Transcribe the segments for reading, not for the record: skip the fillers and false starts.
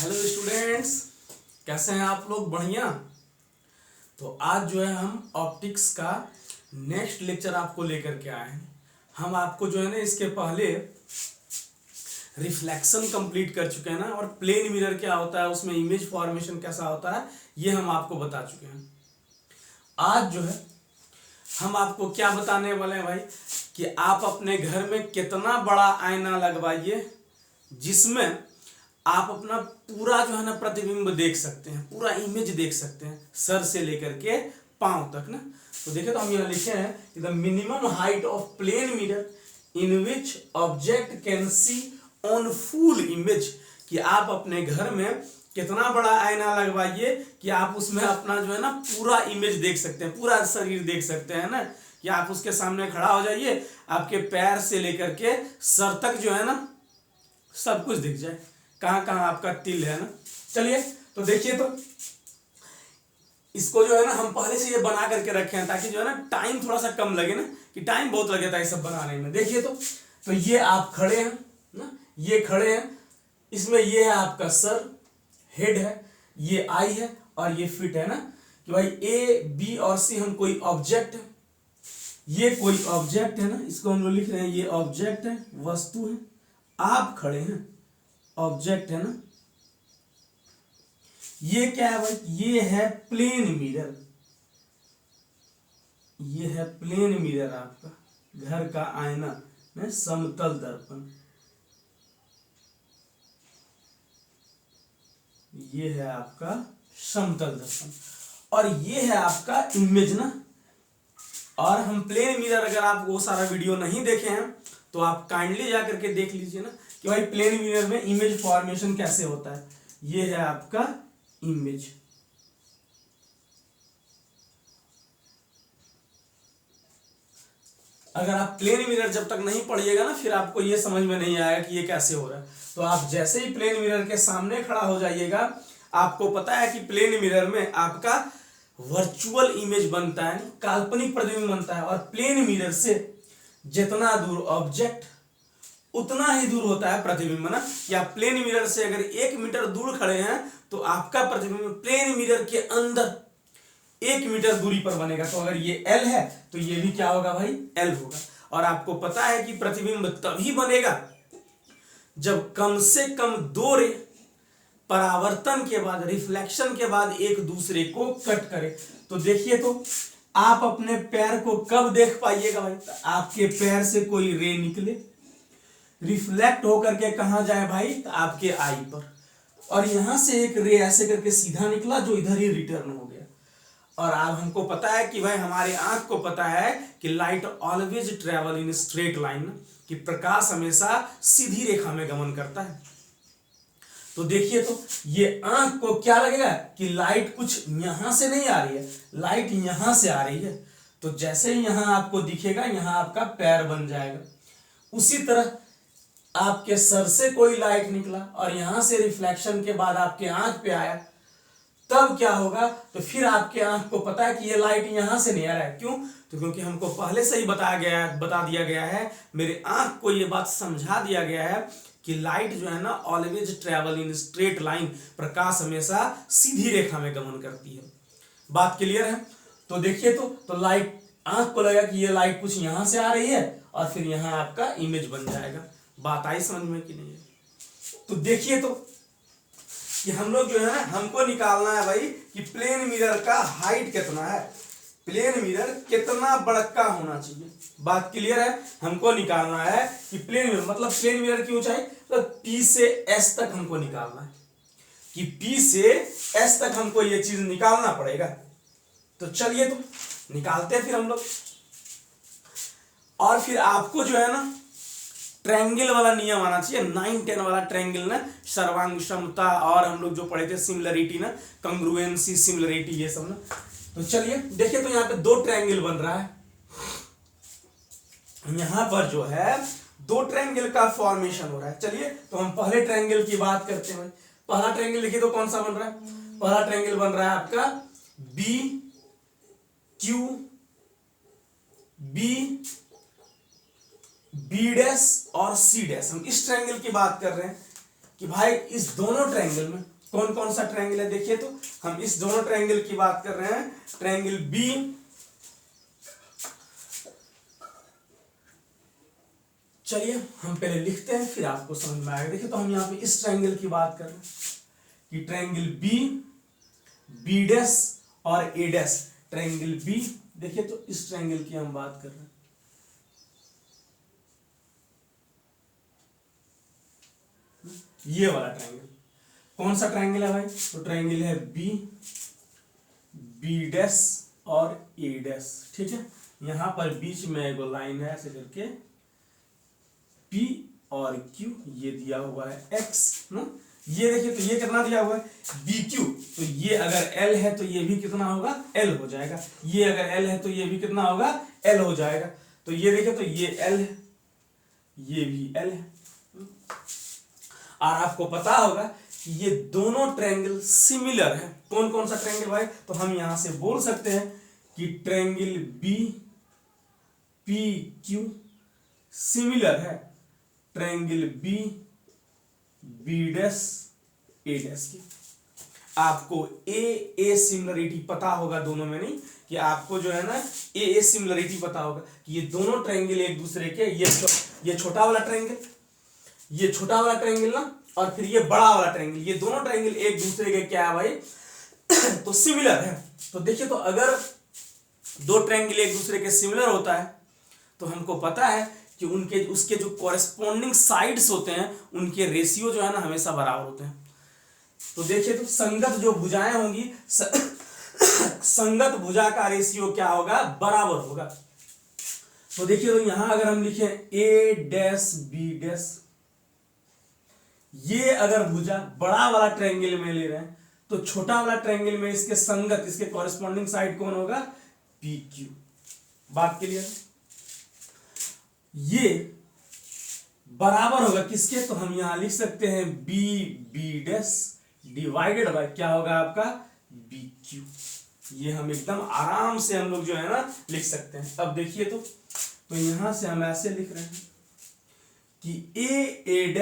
Hello students, कैसे हैं आप लोग? बढ़िया। तो आज जो है हम ऑप्टिक्स का नेक्स्ट लेक्चर आपको लेकर के आए हैं। हम आपको जो है ना इसके पहले रिफ्लेक्शन कंप्लीट कर चुके हैं ना, और प्लेन मिरर क्या होता है, उसमें इमेज फॉर्मेशन कैसा होता है, ये हम आपको बता चुके हैं। आज जो है हम आपको क्या बताने वाले हैं भाई, कि आप अपने घर में कितना बड़ा आईना लगवाइए जिसमें आप अपना पूरा जो है ना प्रतिबिंब देख सकते हैं, पूरा इमेज देख सकते हैं, सर से लेकर के पांव तक ना। तो देखिए, तो हम यहाँ लिखे हैं the minimum height of plane mirror in which object can see on full image, कि आप अपने घर में कितना बड़ा आईना लगवाइए कि आप उसमें अपना जो है ना पूरा इमेज देख सकते हैं, पूरा शरीर देख सकते हैं ना, कि आप उसके सामने खड़ा हो जाइए, आपके पैर से लेकर के सर तक जो है ना सब कुछ दिख जाए, कहां कहां आपका तिल है ना। चलिए तो देखिए, तो इसको जो है ना हम पहले से ये बना करके रखे हैं ताकि जो है ना टाइम थोड़ा सा कम लगे ना, कि टाइम बहुत लगे था ये सब बनाने में। देखिए तो ये आप खड़े हैं ना, ये खड़े हैं, इसमें ये है आपका सर, हेड है, ये आई है और ये फिट है ना, कि भाई ए बी और सी हम कोई ऑब्जेक्ट है, ये कोई ऑब्जेक्ट है ना, इसको हम लोग लिख रहे हैं ये ऑब्जेक्ट है, वस्तु है, आप खड़े हैं, ऑब्जेक्ट है ना। ये क्या है भाई, ये है प्लेन मिरर, ये है प्लेन मिरर आपका घर का आईना में समतल दर्पण, ये है आपका समतल दर्पण, और ये है आपका इमेज ना। और हम प्लेन मिरर, अगर आप वो सारा वीडियो नहीं देखे हैं तो आप काइंडली जाकर के देख लीजिए ना, कि भाई प्लेन मिरर में इमेज फॉर्मेशन कैसे होता है। ये है आपका इमेज, अगर आप प्लेन मिरर जब तक नहीं पढ़िएगा ना, फिर आपको ये समझ में नहीं आएगा कि ये कैसे हो रहा है। तो आप जैसे ही प्लेन मिरर के सामने खड़ा हो जाइएगा, आपको पता है कि प्लेन मिरर में आपका वर्चुअल इमेज बनता है, काल्पनिक प्रतिबिंब बनता है, और प्लेन मिरर से जितना दूर ऑब्जेक्ट उतना ही दूर होता है प्रतिबिंब ना। या प्लेन मिरर से अगर 1 मीटर दूर खड़े हैं तो आपका प्रतिबिंब प्लेन मिरर के अंदर 1 मीटर दूरी पर बनेगा। तो अगर ये L है तो ये भी क्या होगा भाई, L होगा। और आपको पता है कि प्रतिबिंब तभी बनेगा जब कम से कम 2 रे परावर्तन के बाद, रिफ्लेक्शन के बाद एक दूसरे को कट करे। तो देखिए, तो आप अपने पैर को कब देख पाइएगा भाई, तो आपके पैर से कोई रे निकले, रिफ्लेक्ट होकर के कहां जाए भाई, तो आपके आई पर, और यहां से एक रे ऐसे करके सीधा निकला जो इधर ही रिटर्न हो गया। और अब हमको पता है कि भाई हमारे आंख को पता है कि light always travel in straight line, कि प्रकाश हमेशा सीधी रेखा में गमन करता है। तो देखिए, तो ये आंख को क्या लगेगा कि लाइट कुछ यहां से नहीं आ रही है, लाइट यहां से आ रही है। तो जैसे ही यहां आपको दिखेगा, यहां आपका पैर बन जाएगा। उसी तरह आपके सर से कोई लाइट निकला और यहां से रिफ्लेक्शन के बाद आपके आंख पे आया, तब क्या होगा, तो फिर आपके आंख को पता है कि ये लाइट यहां से नहीं आ रहा है। क्यों? तो क्योंकि हमको पहले से ही बता दिया गया है, मेरे आंख को ये बात समझा दिया गया है कि लाइट जो है ना always travel in straight line, प्रकाश हमेशा सीधी रेखा में गमन करती है। बात क्लियर है? तो देखिए, तो लाइट, आंख को लगा कि ये लाइट कुछ यहां से आ रही है और फिर यहां आपका इमेज बन जाएगा। बात आई समझ में कि नहीं है? तो देखिए, तो कि हम लोग जो है ना, हमको निकालना है भाई कि प्लेन मिरर का हाइट कितना है, प्लेन मिरर कितना बड़का होना चाहिए। बात क्लियर है? हमको निकालना है कि प्लेन मिरर, मतलब प्लेन मिरर की ऊंचाई तो P से S तक हमको निकालना है, कि P से S तक हमको ये चीज निकालना पड़ेगा। तो चलिए, तो निकालते हैं फिर हम लोग। और फिर आपको जो है ना ट्रायंगल वाला नियम आना चाहिए, 9-10 वाला ट्रायंगल ना, सर्वांग समता, और हम लोग जो पढ़े थे सिमिलरिटी ना, कंग्रुएंसी, सिमिलरिटी, ये सब ना। तो चलिए देखिए, तो यहाँ पे 2 ट्रायंगल बन रहा है, यहां पर जो है 2 ट्रायंगल का फॉर्मेशन हो रहा है। चलिए, तो हम पहले ट्रायंगल की बात करते हैं। पहला ट्रायंगल देखिए, तो कौन सा बन रहा है, पहला ट्रायंगल बन रहा है आपका B Q B B dash और सी डैश। हम इस ट्रायंगल की बात कर रहे हैं कि भाई इस दोनों ट्रायंगल में कौन कौन सा ट्रायंगल है देखिए, तो हम इस दोनों ट्रायंगल की बात कर रहे हैं। ट्रायंगल बी, चलिए हम पहले लिखते हैं फिर आपको समझ में आएगा। देखिए तो हम यहाँ पे इस ट्रायंगल की बात कर रहे हैं कि ट्रायंगल बी, बी डैश और ए डैश, ट्रायंगल बी, देखिए तो इस ट्रायंगल की हम बात कर रहे हैं। ये वाला ट्रायंगल कौन सा ट्रायंगल है भाई, तो ट्रायंगल है बी, बी डैश और ए डैश, ठीक है। यहां पर बीच में एक लाइन है ऐसे करके पी और क्यू, ये दिया हुआ है एक्स ना, ये देखिए तो ये कितना दिया हुआ है बी क्यू, तो ये अगर एल है तो ये भी कितना होगा एल हो जाएगा, ये अगर एल है तो ये भी कितना होगा एल हो जाएगा। तो ये देखिए तो ये एल है, ये भी एल है। और आपको पता होगा कि ये दोनों ट्रायंगल सिमिलर है। कौन कौन सा ट्रायंगल भाई, तो हम यहां से बोल सकते हैं कि triangle B P Q similar है triangle B B dash A dash की। आपको ए सिमिलरिटी पता होगा दोनों में, नहीं कि आपको जो है ना ए सिमिलरिटी पता होगा कि ये दोनों ट्रायंगल एक दूसरे के, ये छोटा वाला ट्रायंगल, ये छोटा वाला ट्रायंगल ना, और फिर ये बड़ा वाला ट्रायंगल, ये दोनों ट्रायंगल एक दूसरे के क्या है भाई तो सिमिलर है। तो देखिए तो अगर दो ट्रायंगल एक दूसरे के सिमिलर होता है तो हमको पता है कि उनके उसके जो कॉरेस्पॉन्डिंग साइड्स होते हैं उनके रेशियो जो है ना हमेशा बराबर होते हैं। तो देखिए तो संगत जो भुजाएं होंगी संगत भुजा का रेशियो क्या होगा बराबर होगा। तो देखिए तो यहां अगर हम लिखें ए डैश बी डैश, ये अगर भुजा बड़ा वाला ट्रायंगल में ले रहे हैं तो छोटा वाला ट्रायंगल में इसके संगत, इसके कॉरेस्पॉन्डिंग साइड कौन होगा पी क्यू। बात क्लियर, ये बराबर होगा किसके, तो हम यहां लिख सकते हैं B B dash divided by क्या होगा आपका बी क्यू। ये हम एकदम आराम से हम लोग जो है ना लिख सकते हैं। अब देखिए तो यहां से हम ऐसे लिख रहे हैं कि ए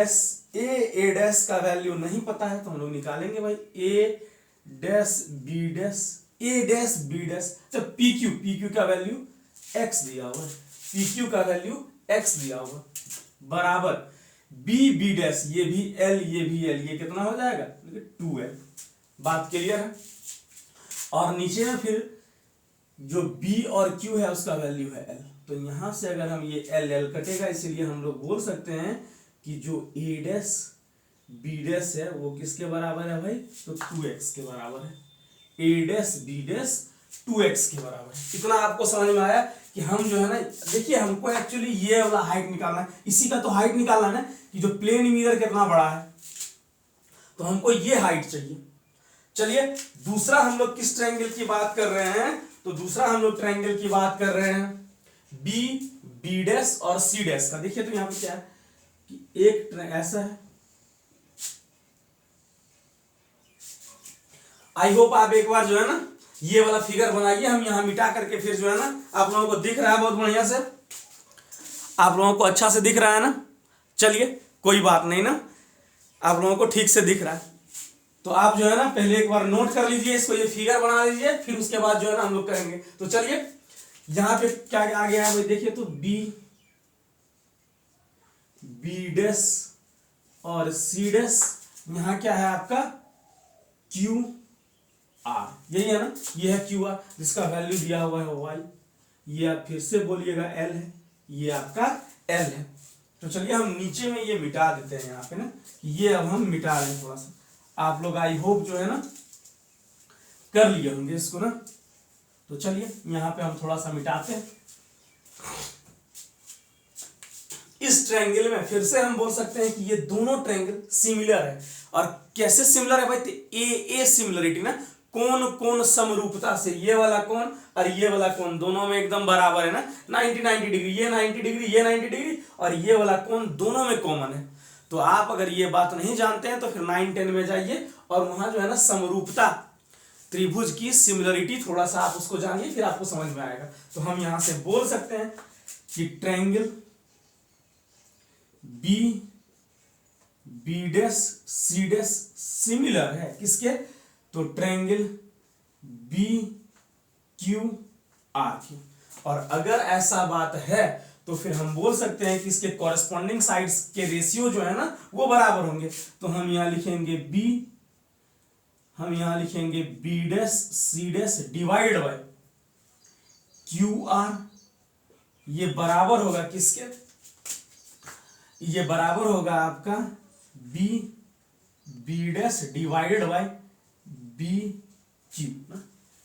डैश का वैल्यू नहीं पता है तो हम लोग निकालेंगे भाई ए डैश बी डैश, जब पी क्यू का वैल्यू एक्स दिया हुआ है, पी क्यू का वैल्यू एक्स दिया हुआ बराबर बी बी डैश, ये भी एल ये भी एल, ये कितना हो जाएगा 2l। बात क्लियर है। और नीचे में फिर जो b और q है उसका वैल्यू है l, तो यहां से अगर हम ये l कटेगा, इसलिए हम लोग बोल सकते हैं कि जो a डैश b डैश है वो किसके बराबर है भाई, तो 2x के बराबर है। a dash b dash 2x के बराबर है। इतना आपको समझ में आया कि हम जो है ना, देखिए हमको एक्चुअली ये वाला हाइट निकालना है, इसी का तो हाइट निकालना है ना कि जो प्लेन मिरर कितना बड़ा है, तो हमको ये हाइट चाहिए। चलिए दूसरा हम लोग किस ट्रायंगल की बात कर रहे हैं, तो दूसरा हम लोग ट्रायंगल की बात कर रहे हैं बी बी डैश और सी डैश का। देखिए तो यहां पे क्या है कि एक ऐसा है, आई होप आप एक बार जो है ना ये वाला फिगर बनाइए, हम यहां मिटा करके फिर जो है ना आप लोगों को दिख रहा है बहुत बढ़िया से, आप लोगों को अच्छा से दिख रहा है ना, चलिए कोई बात नहीं ना, आप लोगों को ठीक से दिख रहा है। तो आप जो है ना पहले एक बार नोट कर लीजिए इसको, ये फिगर बना लीजिए, फिर उसके बाद जो है ना हम लोग करेंगे। तो चलिए यहां पे क्या आ गया है भाई, देखिए तो बी बी डैश और सी डैश, यहां क्या है आपका क्यू आर, यही है ना, ये है क्यू आर जिसका वैल्यू दिया हुआ है वाई, ये आप फिर से बोलिएगा एल है, ये आपका एल है। तो चलिए हम नीचे में ये मिटा देते हैं यहाँ पे ना, ये अब हम मिटा रहे हैं थोड़ा सा, आप लोग आई होप जो है ना कर लिए होंगे इसको ना। तो चलिए यहाँ पे हम थोड़ा सा मिटाते हैं। इस ट्रायंगल में फिर से हम बोल सकते हैं कि ये दोनों ट्रायंगल सिमिलर है। और कैसे सिमिलर है भाई, तो ए सिमिलरिटी ना, कौन समरूपता से, ये वाला कौन और ये वाला कौन दोनों में एकदम बराबर है ना, 90 डिग्री, ये 90 डिग्री ये 90 डिग्री, और ये वाला कौन दोनों में कॉमन है। तो आप अगर ये बात नहीं जानते हैं तो फिर 9-10 में जाइए और वहां जो है ना समरूपता त्रिभुज की सिमिलरिटी थोड़ा सा आप उसको जानिए, फिर आपको समझ में आएगा। तो हम यहां से बोल सकते हैं कि triangle B B dash C dash similar है किसके, तो triangle B Q R Q. और अगर ऐसा बात है तो फिर हम बोल सकते हैं कि इसके कॉरेस्पॉन्डिंग साइड्स के रेशियो जो है ना वो बराबर होंगे। तो हम यहां लिखेंगे B dash C dash divide by Q R, ये बराबर होगा किसके, ये बराबर होगा आपका B dash divided by B Q ना।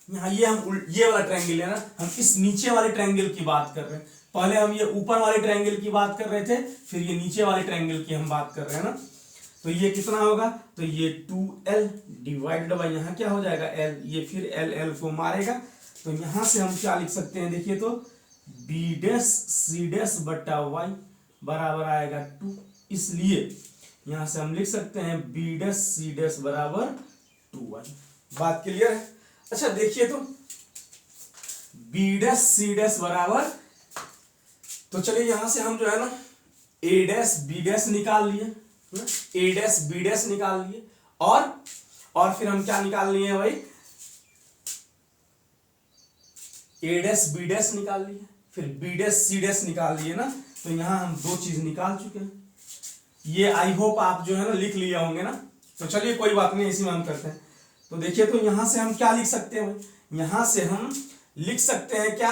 यहाँ ये हम ये वाला ट्रायंगल है ना, हम इस नीचे वाले ट्रायंगल की बात कर रहे हैं। पहले हम ये ऊपर वाले ट्रायंगल की बात कर रहे थे, फिर ये नीचे वाले ट्रायंगल की हम बात कर रहे हैं ना। तो ये कितना होगा, तो ये 2l डिवाइडेड बाय यहाँ क्या हो जाएगा l, ये फिर l को मारेगा। तो यहां से हम क्या लिख सकते हैं, देखिए तो बी डैश सी डैश बटा y बराबर आएगा 2, इसलिए यहां से हम लिख सकते हैं बी डैश सी डैश बराबर 2y। बात क्लियर है। अच्छा देखिए तो बी डैश सी डैश बराबर, तो चलिए यहां से हम जो है ना ए डैश बी डैश निकाल लिए, ए डैश बी डैश निकाल लिए, और फिर हम क्या निकाल लिए भाई, ए डैश बी डैश निकाल लिए, फिर बी डैश सी डैश निकाल लिए ना। तो यहां हम दो चीज निकाल चुके हैं। ये आई होप आप जो है ना लिख लिए होंगे ना। तो चलिए कोई बात नहीं, इसी में हम करते हैं। तो देखिए तो यहां से हम क्या लिख सकते हैं, यहां से हम लिख सकते हैं क्या,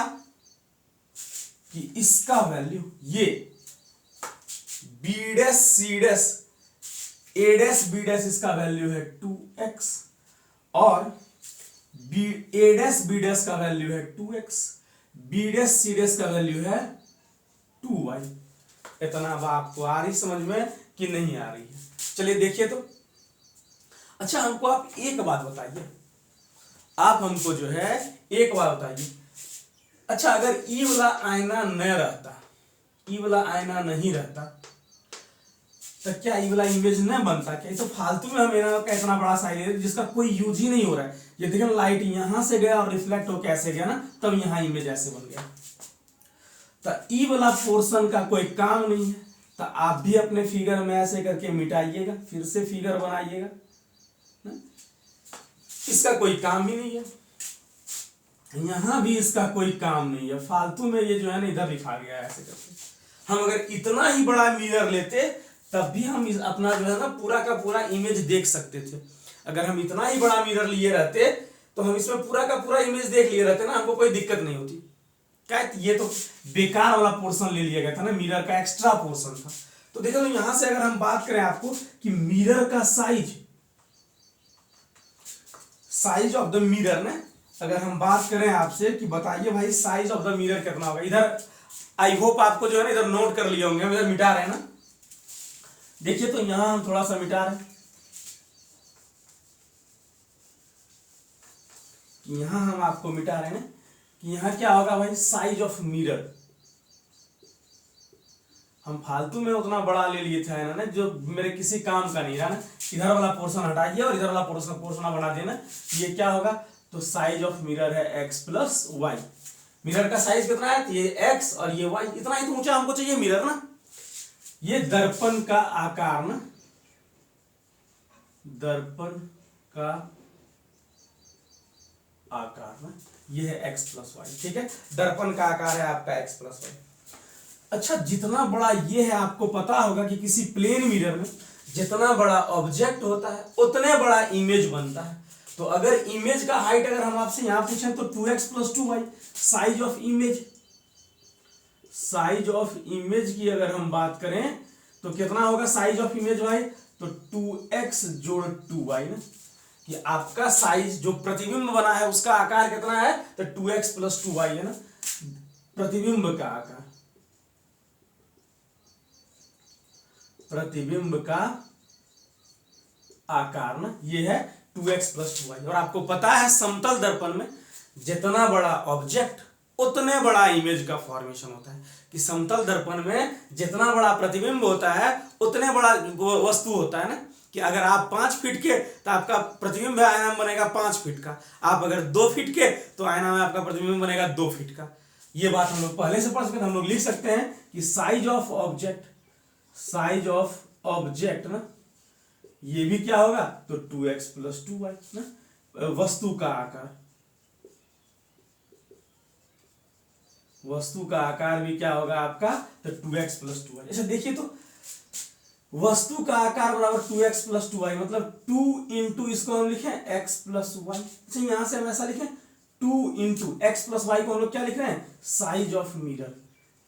कि इसका वैल्यू ये B dash C dash A dash B dash इसका वैल्यू है 2x, और ए डैश बी डैश का वैल्यू है 2x, B dash C dash का वैल्यू है 2y। इतना अब आपको आ रही समझ में कि नहीं आ रही है। चलिए देखिए तो, अच्छा हमको आप एक बात बताइए, आप हमको जो है एक बात बताइए, अच्छा अगर ई वाला आईना न रहता, ई वाला आईना नहीं रहता, तो क्या ई वाला इमेज न बनता क्या? ये तो फालतू में हम इतना बड़ा साइज है जिसका कोई यूज ही नहीं हो रहा है। ये देखिए लाइट यहां से गया और रिफ्लेक्ट होकर ऐसे गया ना, तब यहां इमेज ऐसे बन गया। तो ई वाला पोर्शन का कोई काम नहीं है, तो आप भी अपने फिगर में ऐसे करके मिटाइएगा, फिर से फिगर बनाइएगा, इसका कोई काम ही नहीं है। यहां भी इसका कोई काम नहीं है, फालतू में ये जो है ना इधर दिखा गया ऐसे करके। हम अगर इतना ही बड़ा मिरर लेते तब भी हम अपना जो है ना पूरा का पूरा इमेज देख सकते थे। अगर हम इतना ही बड़ा मिरर लिए रहते तो हम इसमें पूरा का पूरा इमेज देख लिए रहते ना, हमको कोई दिक्कत नहीं होती। क्या ये तो बेकार वाला पोर्शन ले लिया गया था ना, मिरर का एक्स्ट्रा पोर्शन था। तो देखो तो यहां से अगर हम बात करें आपको कि मिरर का साइज ऑफ द मिरर ना, अगर हम बात करें आपसे कि बताइए भाई साइज ऑफ द मिरर कितना होगा, इधर आई होप आपको जो है ना इधर नोट कर लिए होंगे, हम इधर मिटा रहे हैं ना। देखिए तो यहां हम थोड़ा सा मिटा रहे हैं, यहां हम आपको मिटा रहे हैं कि यहां क्या होगा भाई, साइज ऑफ मिरर। हम फालतू में उतना बड़ा ले लिए थे ना जो मेरे किसी काम का नहीं रहा ना। इधर वाला पोर्शन हटाइए और इधर वाला पोर्शन बना देना, ये क्या होगा, तो साइज ऑफ मिरर है x प्लस वाई। मिरर का साइज कितना है, ये x और ये y, इतना ही तो ऊंचा हमको चाहिए मिरर ना। ये दर्पण का आकार ना, दर्पण का आकार ना, ये है x प्लस वाई, ठीक है। दर्पण का आकार है आपका x प्लस वाई। अच्छा जितना बड़ा ये है, आपको पता होगा कि किसी प्लेन मिरर में जितना बड़ा ऑब्जेक्ट होता है उतने बड़ा इमेज बनता है। तो अगर इमेज का हाइट अगर हम आपसे यहां पूछें तो 2x plus 2y, size of image, size of image की अगर हम बात करें तो कितना होगा साइज ऑफ इमेज भाई, तो 2x जोड़ 2y ना, कि आपका साइज जो प्रतिबिंब बना है उसका आकार कितना है, तो 2x प्लस 2y है ना, प्रतिबिंब का आकार, प्रतिबिंब का आकार ना, ये है 2x प्लस 2y। और आपको पता है समतल दर्पण में जितना बड़ा ऑब्जेक्ट उतने बड़ा इमेज का फॉर्मेशन होता है, कि समतल दर्पण में जितना बड़ा प्रतिबिंब होता है उतने बड़ा वस्तु होता है ना, कि अगर आप 5 फीट के तो आपका प्रतिबिंब आईना में बनेगा 5 फीट का, आप अगर 2 फीट के तो आईना में आपका प्रतिबिंब बनेगा 2 फीट का। ये बात हम लोग पहले से पढ़ चुके हैं। हम लोग लिख सकते हैं कि size of object, size of object ना, ये भी क्या होगा, तो 2x प्लस 2y ना। वस्तु का आकार, वस्तु का आकार भी क्या होगा आपका, तो 2x प्लस 2y। अच्छा देखिए तो वस्तु का आकार बराबर 2x प्लस 2y, मतलब 2 इंटू इसको हम लिखें x प्लस वाई। अच्छा यहां से हम ऐसा लिखें 2 इंटू x प्लस वाई को हम लोग क्या लिख रहे हैं, size of mirror,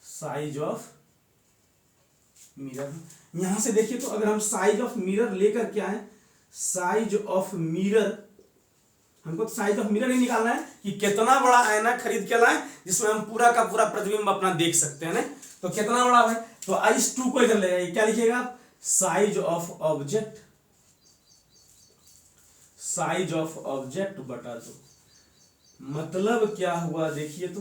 size of mirror. यहां से देखिए तो अगर हम साइज ऑफ मिरर लेकर के आए, साइज ऑफ मिरर, हमको तो साइज ऑफ मिरर ही निकालना है कि कितना बड़ा आईना खरीद के लाए जिसमें हम पूरा का पूरा प्रतिबिंब अपना देख सकते हैं ना। तो कितना बड़ा है, तो इस 2 को इधर ले जाइए, क्या लिखिएगा, size of object, size of object बटा 2। मतलब क्या हुआ देखिए तो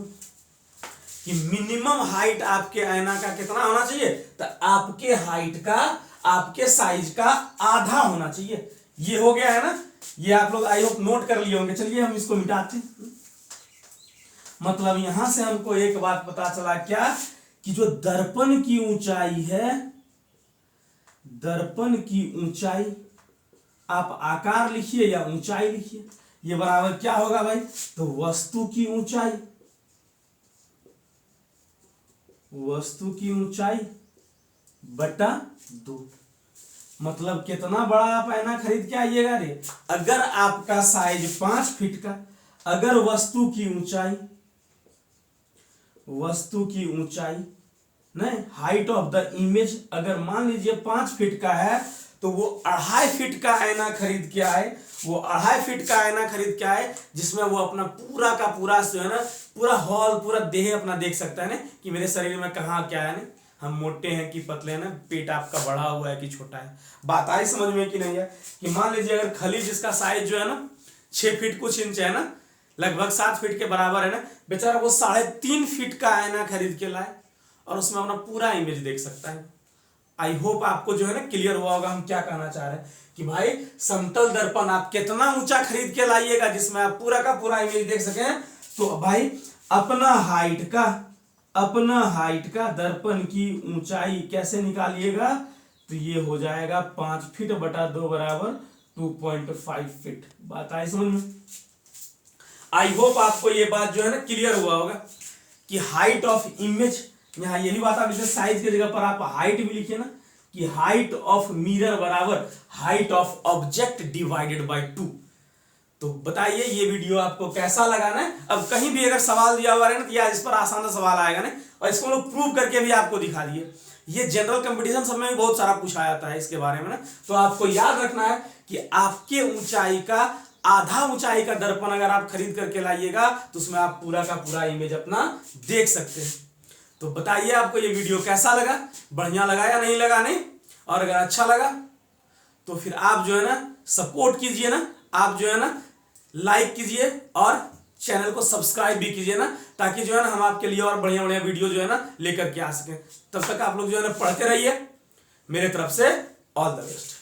कि मिनिमम हाइट आपके आईना का कितना होना चाहिए, तो आपके हाइट का आपके साइज का आधा होना चाहिए। ये हो गया है ना, ये आप लोग आई होप नोट कर लिए होंगे। चलिए हम इसको मिटाते हैं। मतलब यहां से हमको एक बात पता चला, क्या कि जो दर्पण की ऊंचाई है, दर्पण की ऊंचाई, आप आकार लिखिए या ऊंचाई लिखिए, ये बराबर क्या होगा भाई, तो वस्तु की ऊंचाई, वस्तु की ऊंचाई बटा 2। मतलब कितना बड़ा आप आईना खरीद के आइएगा रे, अगर आपका साइज 5 फीट का, अगर वस्तु की ऊंचाई, वस्तु की ऊंचाई नहीं, हाइट ऑफ द इमेज अगर मान लीजिए 5 फीट का है, तो वो 2.5 फीट का आईना खरीद के आए, वो 2.5 फीट का आईना खरीद के आए जिसमें वो अपना पूरा का पूरा जो है ना, पूरा हॉल, पूरा देह अपना देख सकता है ना कि मेरे शरीर में कहाँ क्या है ना, हम मोटे हैं कि पतले हैं ना, पेट आपका बड़ा हुआ है कि छोटा है। बात आई समझ में कि नहीं है, कि मान लीजिए अगर खली जिसका साइज जो है ना 6 फीट कुछ इंच है ना, लगभग 7 फीट के बराबर है ना, बेचारा वो 3.5 फीट का आईना खरीद के लाए और उसमें अपना पूरा इमेज देख सकता है। आई होप आपको जो है ना क्लियर हुआ होगा हम क्या कहना चाह रहे हैं, कि भाई समतल दर्पण आप कितना ऊंचा खरीद के लाइएगा जिसमें आप पूरा का पूरा इमेज देख सकें। तो भाई अपना हाइट का, अपना हाइट का दर्पण की ऊंचाई कैसे निकालिएगा, तो ये हो जाएगा 5 फीट बटा 2 बराबर 2.5 फीट। बात आई समझ में। आई होप आपको ये बात जो है ना क्लियर हुआ होगा कि हाइट ऑफ इमेज, यहाँ यही बात आप इसे साइज की जगह पर आप हाइट भी लिखिए ना, कि हाइट ऑफ मिरर बराबर height of object divided by 2। तो बताइए ये वीडियो आपको कैसा लगा ना। अब कहीं भी अगर सवाल दिया हुआ है ना, तो या इस पर आसान सवाल आएगा ना, और इसको लोग प्रूव करके भी आपको दिखा दिए। ये जनरल कंपटीशन सब में भी बहुत सारा पूछा जाता है इसके बारे में ना। तो आपको याद रखना है कि आपके ऊंचाई का आधा ऊंचाई का दर्पण अगर आप खरीद करके लाइएगा, तो उसमें आप पूरा का पूरा इमेज अपना देख सकते हैं। तो बताइए आपको ये वीडियो कैसा लगा, बढ़िया लगा या नहीं लगा नहीं, और अगर अच्छा लगा तो फिर आप जो है ना सपोर्ट कीजिए ना, आप जो है ना लाइक कीजिए और चैनल को सब्सक्राइब भी कीजिए ना, ताकि जो है ना हम आपके लिए और बढ़िया बढ़िया वीडियो जो है ना लेकर के आ सकें। तब तक आप लोग जो है ना पढ़ते रहिए। मेरे तरफ से ऑल द बेस्ट।